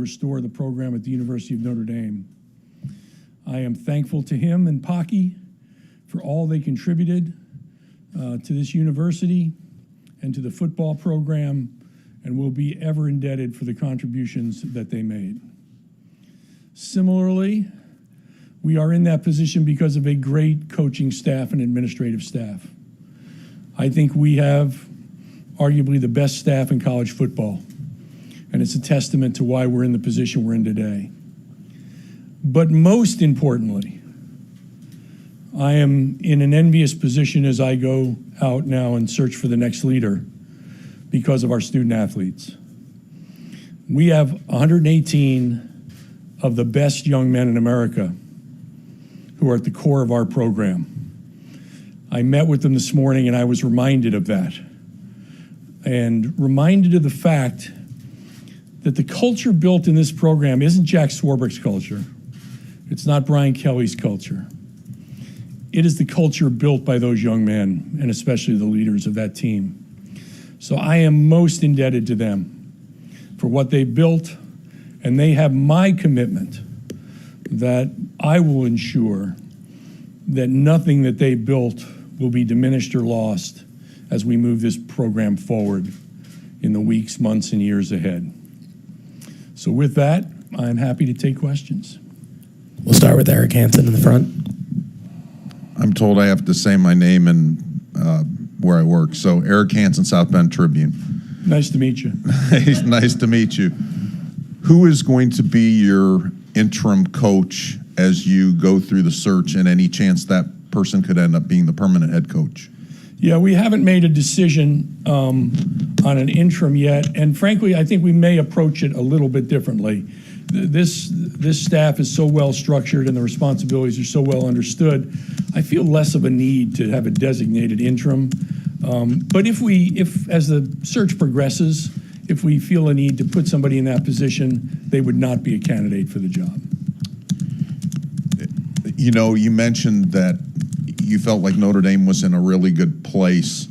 restore the program at the University of Notre Dame. I am thankful to him and Pocky for all they contributed to this university and to the football program, and will be ever indebted for the contributions that they made. Similarly, we are in that position because of a great coaching staff and administrative staff. I think we have arguably the best staff in college football, and it's a testament to why we're in the position we're in today. But most importantly, I am in an envious position as I go out now and search for the next leader because of our student athletes. We have 118 of the best young men in America who are at the core of our program. I met with them this morning and I was reminded of that, and reminded of the fact that the culture built in this program isn't Jack Swarbrick's culture. It's not Brian Kelly's culture. It is the culture built by those young men, and especially the leaders of that team. So I am most indebted to them for what they built, and they have my commitment that I will ensure that nothing that they built will be diminished or lost as we move this program forward in the weeks, months, and years ahead. So with that, I'm happy to take questions. We'll start with Eric Hansen in the front. I'm told I have to say my name and where I work. So Eric Hansen, South Bend Tribune. Nice to meet you. Nice to meet you. Who is going to be your interim coach as you go through the search, and any chance that person could end up being the permanent head coach? Yeah, we haven't made a decision on an interim yet, and frankly, I think we may approach it a little bit differently. This staff is so well structured and the responsibilities are so well understood, I feel less of a need to have a designated interim. But if as the search progresses, if we feel a need to put somebody in that position, they would not be a candidate for the job. You know, you mentioned that you felt like Notre Dame was in a really good place.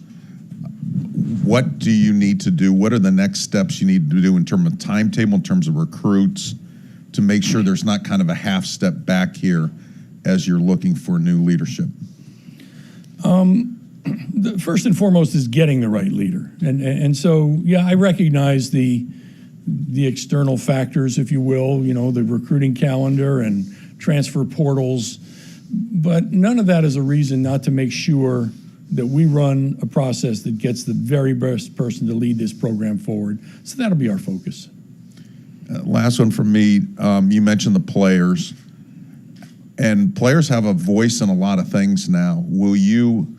What do you need to do? What are the next steps you need to do in terms of timetable, in terms of recruits, to make sure there's not kind of a half step back here as you're looking for new leadership? The first and foremost is getting the right leader. And so, yeah, I recognize the external factors, if you will, you know, the recruiting calendar and transfer portals, but none of that is a reason not to make sure that we run a process that gets the very best person to lead this program forward. So that'll be our focus. Last one from me. You mentioned the players, and players have a voice in a lot of things now. Will you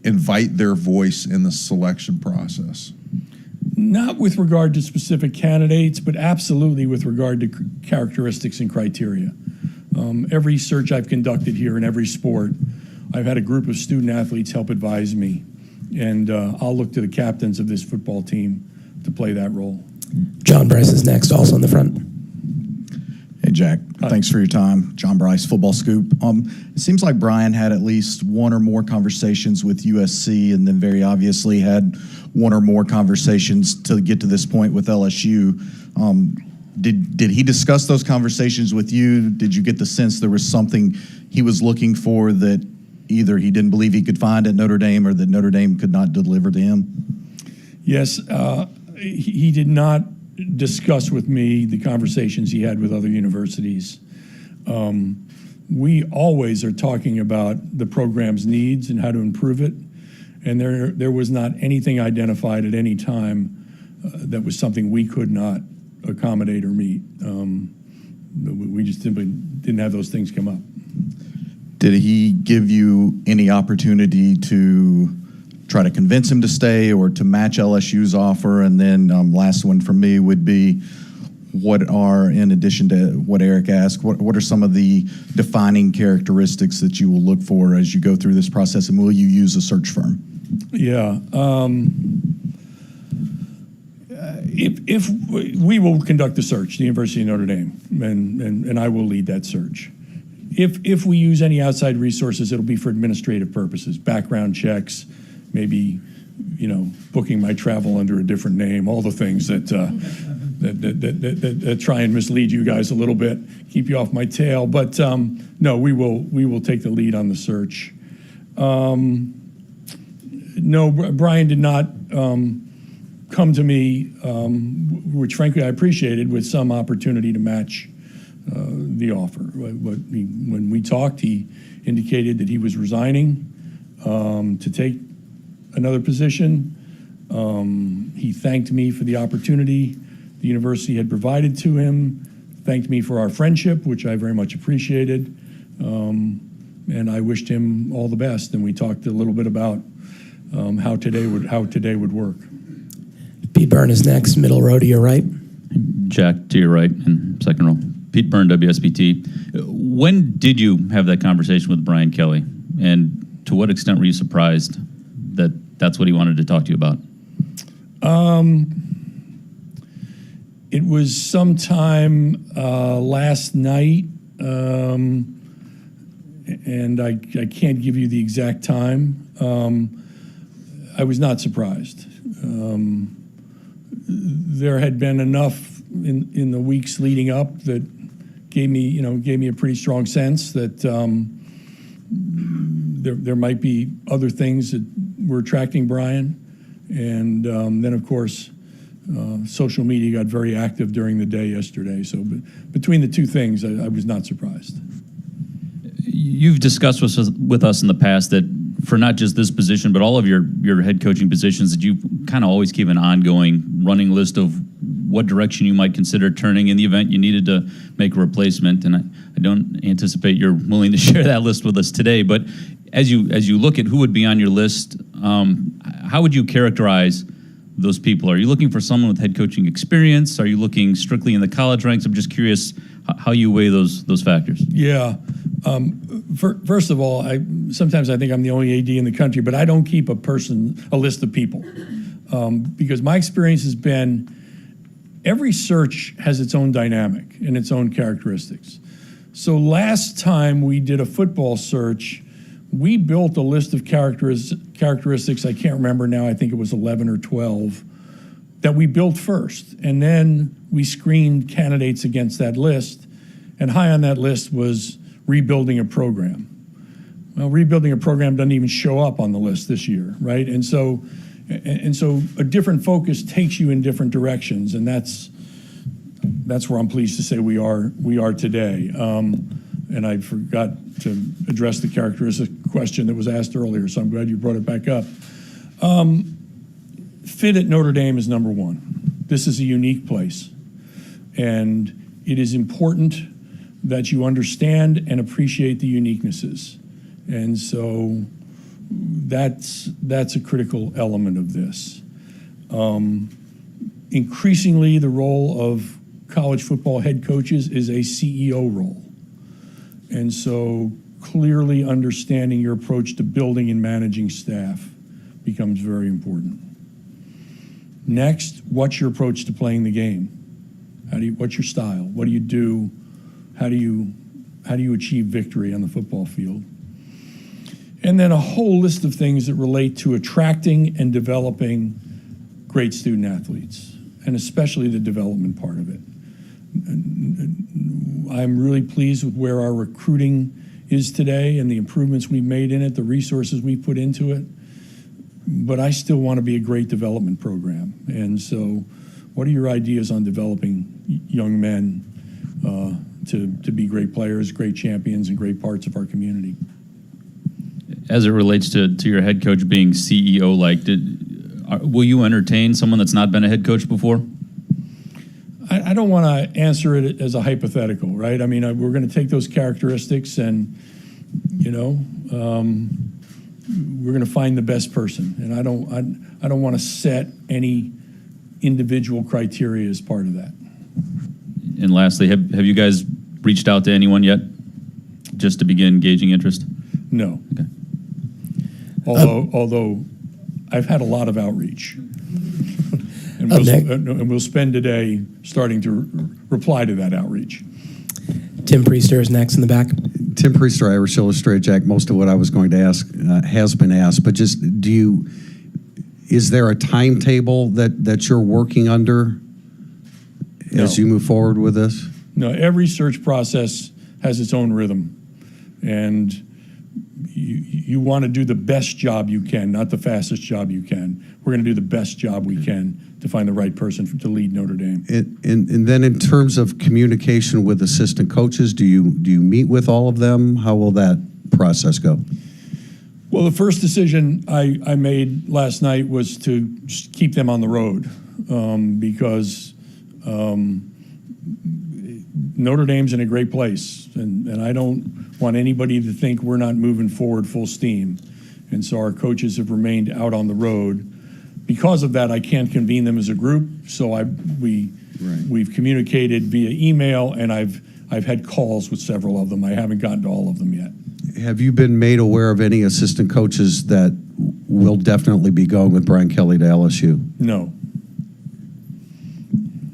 invite their voice in the selection process? Not with regard to specific candidates, but absolutely with regard to characteristics and criteria. Every search I've conducted here in every sport, I've had a group of student athletes help advise me, and I'll look to the captains of this football team to play that role. John Bryce is next, also in the front. Hey, Jack. Hi. Thanks for your time. John Bryce, Football Scoop. It seems like Brian had at least one or more conversations with USC, and then very obviously had one or more conversations to get to this point with LSU. Did he discuss those conversations with you? Did you get the sense there was something he was looking for that either he didn't believe he could find at Notre Dame or that Notre Dame could not deliver to him? Yes, he did not discuss with me the conversations he had with other universities. We always are talking about the program's needs and how to improve it, and there was not anything identified at any time that was something we could not accommodate or meet. We just simply didn't have those things come up. Did he give you any opportunity to try to convince him to stay or to match LSU's offer? And then last one from me would be, what are, in addition to what Eric asked, what are some of the defining characteristics that you will look for as you go through this process, and will you use a search firm? Yeah. If we will conduct the search, the University of Notre Dame, and I will lead that search. If we use any outside resources, it'll be for administrative purposes, background checks, maybe, you know, booking my travel under a different name, all the things that that try and mislead you guys a little bit, keep you off my tail. But no, we will take the lead on the search. No, Brian did not come to me, which frankly I appreciated, with some opportunity to match the offer. When we talked, he indicated that he was resigning to take another position. He thanked me for the opportunity the university had provided to him, thanked me for our friendship, which I very much appreciated, and I wished him all the best. And we talked a little bit about how today would work. Pete Byrne is next, middle row to your right. Jack to your right in second row. Pete Byrne, WSBT. When did you have that conversation with Brian Kelly? And to what extent were you surprised that that's what he wanted to talk to you about? It was sometime last night, and I can't give you the exact time. I was not surprised. There had been enough in the weeks leading up that gave me a pretty strong sense that there might be other things that were attracting Brian. And then, of course, social media got very active during the day yesterday. So between the two things, I was not surprised. You've discussed with us in the past that for not just this position, but all of your head coaching positions, that you kind of always keep an ongoing running list of what direction you might consider turning in the event you needed to make a replacement. And I don't anticipate you're willing to share that list with us today, but as you look at who would be on your list, how would you characterize those people? Are you looking for someone with head coaching experience? Are you looking strictly in the college ranks? I'm just curious how you weigh those factors. Yeah. First of all, sometimes I think I'm the only AD in the country, but I don't keep a list of people, because my experience has been every search has its own dynamic and its own characteristics. So last time we did a football search, we built a list of characteristics, I can't remember now, I think it was 11 or 12, that we built first. And then we screened candidates against that list, and high on that list was rebuilding a program. Well, rebuilding a program doesn't even show up on the list this year, right? And so a different focus takes you in different directions, and that's where I'm pleased to say we are today. And I forgot to address the characteristic question that was asked earlier, so I'm glad you brought it back up. Fit at Notre Dame is number one. This is a unique place, and it is important that you understand and appreciate the uniquenesses. And so that's a critical element of this. Increasingly, the role of college football head coaches is a CEO role. And so clearly understanding your approach to building and managing staff becomes very important. Next, what's your approach to playing the game? What's your style? What do you do? How do you achieve victory on the football field? And then a whole list of things that relate to attracting and developing great student athletes, and especially the development part of it. I'm really pleased with where our recruiting is today and the improvements we've made in it, the resources we put into it. But I still want to be a great development program. And so what are your ideas on developing young men to be great players, great champions, and great parts of our community? As it relates to your head coach being CEO-like, will you entertain someone that's not been a head coach before? I don't want to answer it as a hypothetical, right? I mean, we're going to take those characteristics and, we're going to find the best person. And I don't want to set any individual criteria as part of that. And lastly, have you guys reached out to anyone yet, just to begin gauging interest? No. Okay. Although I've had a lot of outreach. And we'll spend today starting to reply to that outreach. Tim Priester is next in the back. Tim Priester, Irish Illustrated. Jack, most of what I was going to ask has been asked, but just is there a timetable that you're working under as you move forward with this? No, every search process has its own rhythm. And you want to do the best job you can, not the fastest job you can. We're going to do the best job we can to find the right person to lead Notre Dame. And then in terms of communication with assistant coaches, do you meet with all of them? How will that process go? Well, the first decision I made last night was to just keep them on the road because Notre Dame's in a great place, and I don't want anybody to think we're not moving forward full steam. And so our coaches have remained out on the road. Because of that, I can't convene them as a group. So we've communicated via email, and I've had calls with several of them. I haven't gotten to all of them yet. Have you been made aware of any assistant coaches that will definitely be going with Brian Kelly to LSU? No.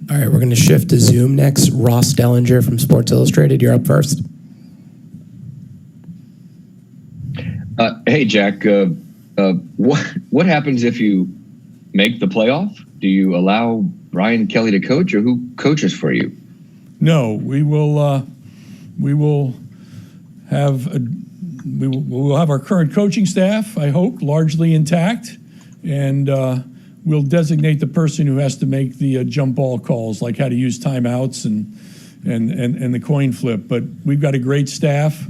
All right, we're going to shift to Zoom next. Ross Dellinger from Sports Illustrated, you're up first. Hey, Jack. What happens if you make the playoff? Do you allow Brian Kelly to coach, or who coaches for you? No, we will have we'll have our current coaching staff, I hope, largely intact, and we'll designate the person who has to make the jump ball calls, like how to use timeouts and the coin flip. But we've got a great staff.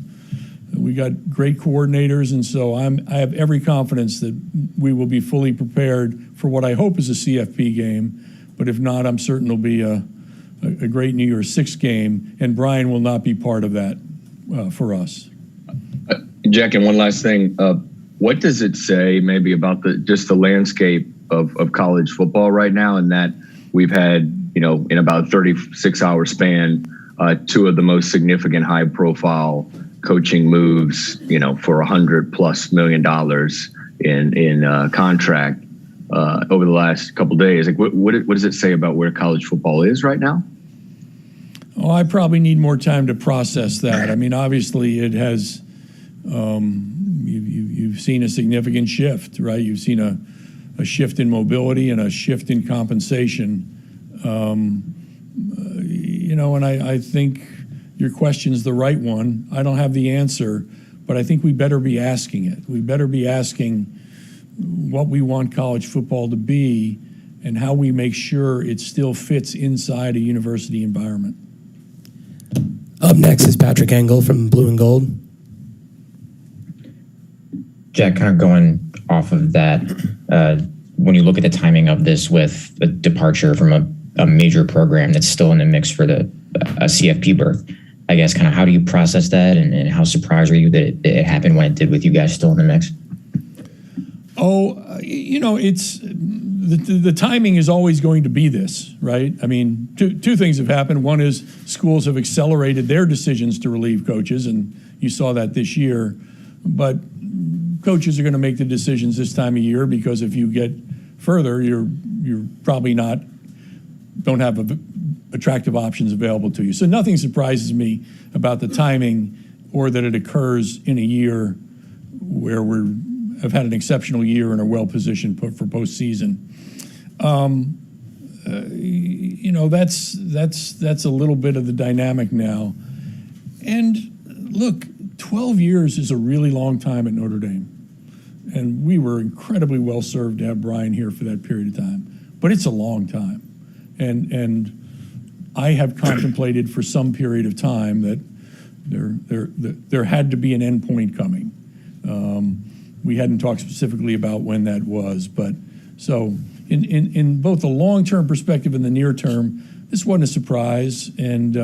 We got great coordinators, and so I have every confidence that we will be fully prepared for what I hope is a CFP game. But if not, I'm certain it'll be a great New Year's Six game, and Brian will not be part of that for us. Jack, and one last thing. What does it say maybe about just the landscape of college football right now, and that we've had, in about a 36-hour span, two of the most significant high-profile coaching moves, for $100+ million in contract over the last couple of days. Like, what does it say about where college football is right now? Oh, I probably need more time to process that. I mean, obviously, it has. You've seen a significant shift, right? You've seen a shift in mobility and a shift in compensation. And I think your question's the right one. I don't have the answer, but I think we better be asking it. We better be asking what we want college football to be and how we make sure it still fits inside a university environment. Up next is Patrick Engel from Blue and Gold. Jack, kind of going off of that, when you look at the timing of this with a departure from a major program that's still in the mix for a CFP berth, I guess kind of how do you process that, and how surprised were you that it happened when it did with you guys still in the mix? It's the timing is always going to be this, right? I mean, two things have happened. One is schools have accelerated their decisions to relieve coaches, and you saw that this year. But coaches are going to make the decisions this time of year because if you get further, you're probably don't have attractive options available to you. So nothing surprises me about the timing or that it occurs in a year where have had an exceptional year and are well positioned for postseason. That's a little bit of the dynamic now. And look, 12 years is a really long time at Notre Dame. And we were incredibly well served to have Brian here for that period of time. But it's a long time. And I have contemplated for some period of time that there had to be an end point coming. We hadn't talked specifically about when that was, but so in both the long-term perspective and the near term, this wasn't a surprise, and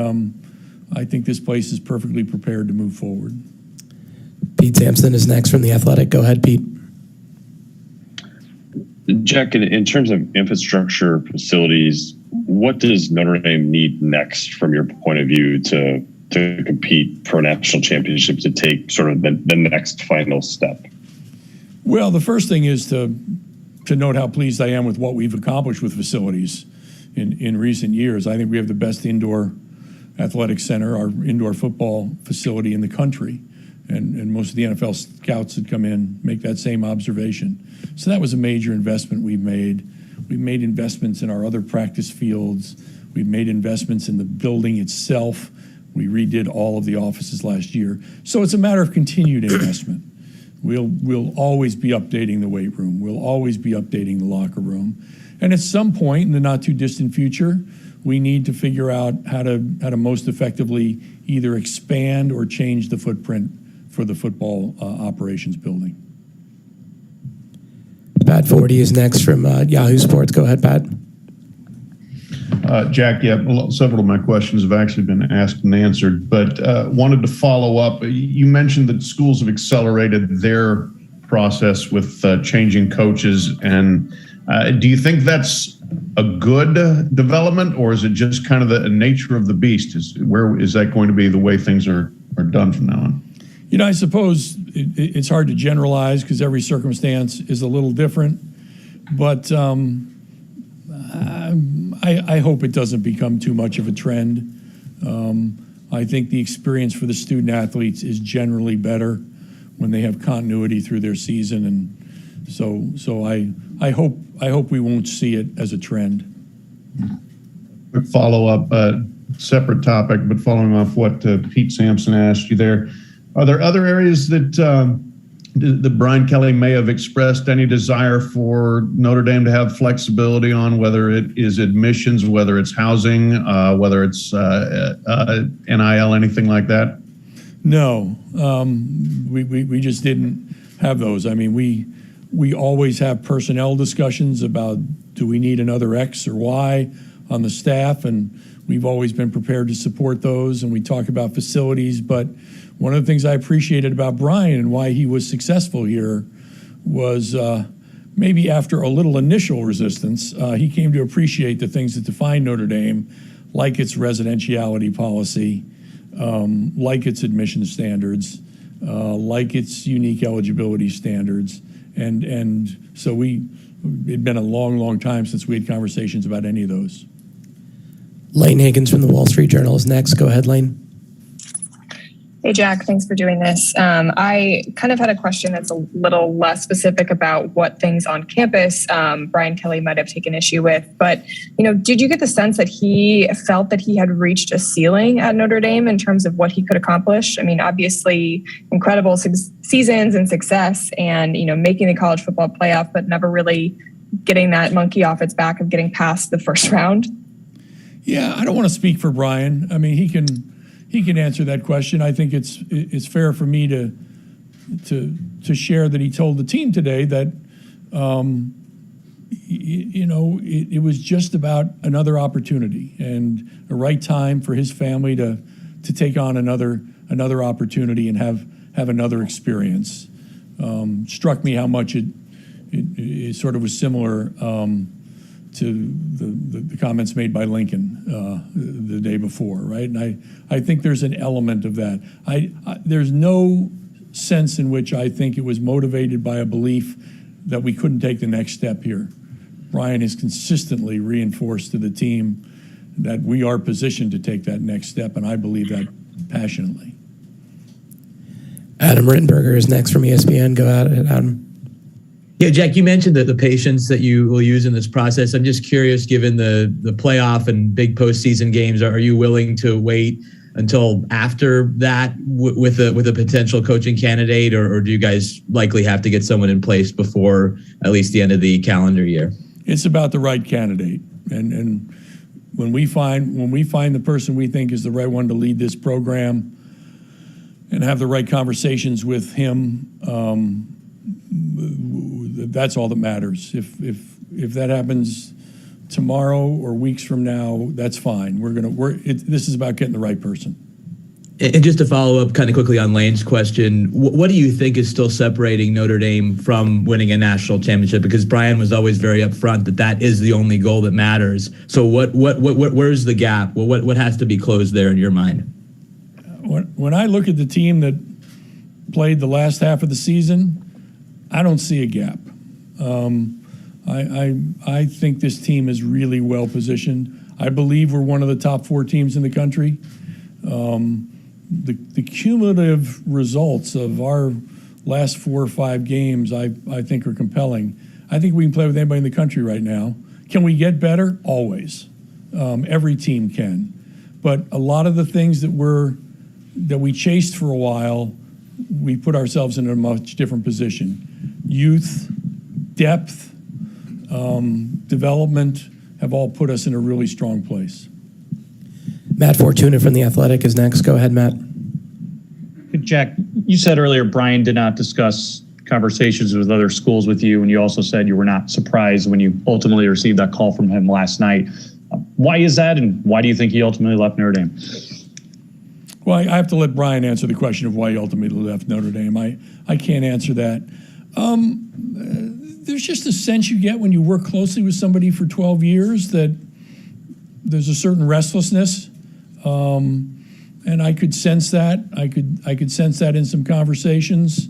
I think this place is perfectly prepared to move forward. Pete Sampson is next from The Athletic. Go ahead, Pete. Jack, in terms of infrastructure, facilities, what does Notre Dame need next from your point of view to compete for a national championship, to take sort of the next final step? Well, the first thing is to note how pleased I am with what we've accomplished with facilities in recent years. I think we have the best indoor athletic center, our indoor football facility in the country. And most of the NFL scouts that come in make that same observation. So that was a major investment we've made. We've made investments in our other practice fields. We've made investments in the building itself. We redid all of the offices last year. So it's a matter of continued investment. We'll always be updating the weight room. We'll always be updating the locker room. And at some point in the not too distant future, we need to figure out how to most effectively either expand or change the footprint for the football operations building. Pat Forty is next from Yahoo Sports. Go ahead, Pat. Jack, yeah, several of my questions have actually been asked and answered, but wanted to follow up. You mentioned that schools have accelerated their process with changing coaches, and do you think that's a good development, or is it just kind of the nature of the beast? Is that going to be the way things are done from now on? You know, I suppose it's hard to generalize because every circumstance is a little different, but I hope it doesn't become too much of a trend. I think the experience for the student athletes is generally better when they have continuity through their season, and so I hope we won't see it as a trend. Quick follow-up, separate topic, but following off what Pete Sampson asked you there, are there other areas that Brian Kelly may have expressed any desire for Notre Dame to have flexibility on, whether it is admissions, whether it's housing, whether it's NIL, anything like that? No, we just didn't have those. I mean, we always have personnel discussions about, do we need another X or Y on the staff, and we've always been prepared to support those, and we talk about facilities. But one of the things I appreciated about Brian and why he was successful here was maybe after a little initial resistance, he came to appreciate the things that define Notre Dame, like its residentiality policy, like its admission standards, like its unique eligibility standards. And so it'd been a long time since we had conversations about any of those. Lane Higgins from the Wall Street Journal is next. Go ahead, Lane. Hey, Jack, thanks for doing this. I kind of had a question that's a little less specific about what things on campus Brian Kelly might have taken issue with. But, did you get the sense that he felt that he had reached a ceiling at Notre Dame in terms of what he could accomplish? I mean, obviously, incredible seasons and success and, making the college football playoff, but never really getting that monkey off its back of getting past the first round. Yeah, I don't want to speak for Brian. I mean, he can answer that question. I think it's fair for me to share that he told the team today that it was just about another opportunity and a right time for his family to take on another opportunity and have another experience. Struck me how much it sort of was similar to the comments made by Lincoln the day before, right? And I think there's an element of that. There's no sense in which I think it was motivated by a belief that we couldn't take the next step here. Brian has consistently reinforced to the team that we are positioned to take that next step, and I believe that passionately. Adam Rittenberger is next from ESPN. Go ahead, Adam. Yeah, Jack, you mentioned the patience that you will use in this process. I'm just curious, given the playoff and big postseason games, are you willing to wait until after that with a potential coaching candidate, or do you guys likely have to get someone in place before at least the end of the calendar year? It's about the right candidate, and when we find the person we think is the right one to lead this program and have the right conversations with him, that's all that matters. If that happens tomorrow or weeks from now, that's fine. This is about getting the right person. And just to follow up kind of quickly on Lane's question, what do you think is still separating Notre Dame from winning a national championship? Because Brian was always very upfront that is the only goal that matters. So where's the gap? What has to be closed there in your mind? When I look at the team that played the last half of the season, I don't see a gap. I think this team is really well positioned. I believe we're one of the top 4 teams in the country. The cumulative results of our last 4 or 5 games, I think, are compelling. I think we can play with anybody in the country right now. Can we get better? Always. Every team can. But a lot of the things that we chased for a while, we put ourselves in a much different position. Youth, depth, development have all put us in a really strong place. Matt Fortuna from The Athletic is next. Go ahead, Matt. Jack, you said earlier Brian did not discuss conversations with other schools with you, and you also said you were not surprised when you ultimately received that call from him last night. Why is that, and why do you think he ultimately left Notre Dame? Well, I have to let Brian answer the question of why he ultimately left Notre Dame. I can't answer that. There's just a sense you get when you work closely with somebody for 12 years that there's a certain restlessness. And I could sense that. I could sense that in some conversations.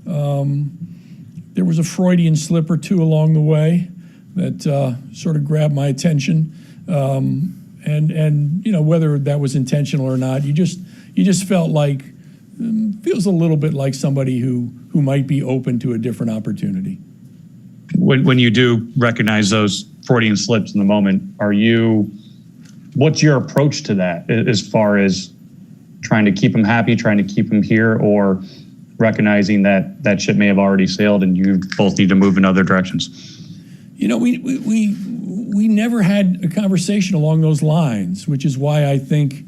There was a Freudian slip or two along the way that sort of grabbed my attention. And you know, whether that was intentional or not, you just felt like feels a little bit like somebody who might be open to a different opportunity. When you do recognize those Freudian slips in the moment, what's your approach to that as far as trying to keep them happy, trying to keep them here, or recognizing that that ship may have already sailed and you both need to move in other directions? You know, we never had a conversation along those lines, which is why I think,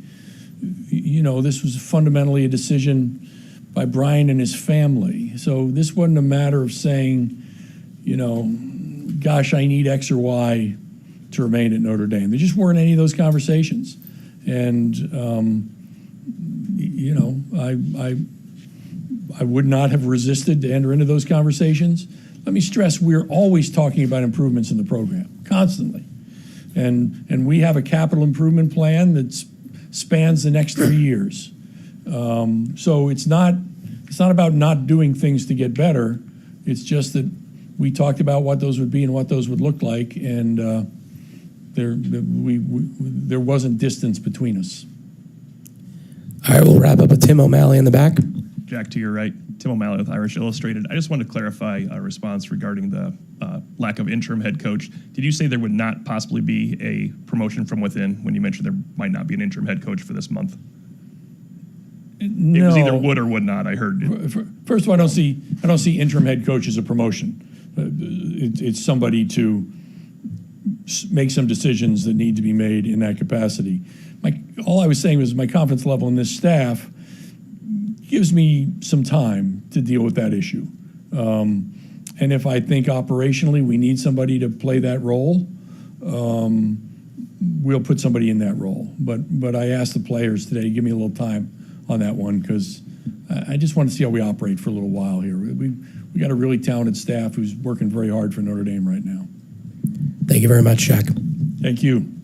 you know, this was fundamentally a decision by Brian and his family. So this wasn't a matter of saying, you know, gosh, I need X or Y to remain at Notre Dame. There just weren't any of those conversations. And, you know, I would not have resisted to enter into those conversations. Let me stress, we're always talking about improvements in the program, constantly. And we have a capital improvement plan that spans the next 3 years. So it's not about not doing things to get better. It's just that we talked about what those would be and what those would look like, and there wasn't distance between us. All right, we'll wrap up with Tim O'Malley in the back. Jack, to your right, Tim O'Malley with Irish Illustrated. I just wanted to clarify a response regarding the lack of interim head coach. Did you say there would not possibly be a promotion from within when you mentioned there might not be an interim head coach for this month? No. It was either would or would not, I heard. First of all, I don't see interim head coach as a promotion. It's somebody to make some decisions that need to be made in that capacity. All I was saying was my confidence level in this staff gives me some time to deal with that issue. And if I think operationally we need somebody to play that role, we'll put somebody in that role. But I asked the players today to give me a little time on that one because I just want to see how we operate for a little while here. We got a really talented staff who's working very hard for Notre Dame right now. Thank you very much, Jack. Thank you.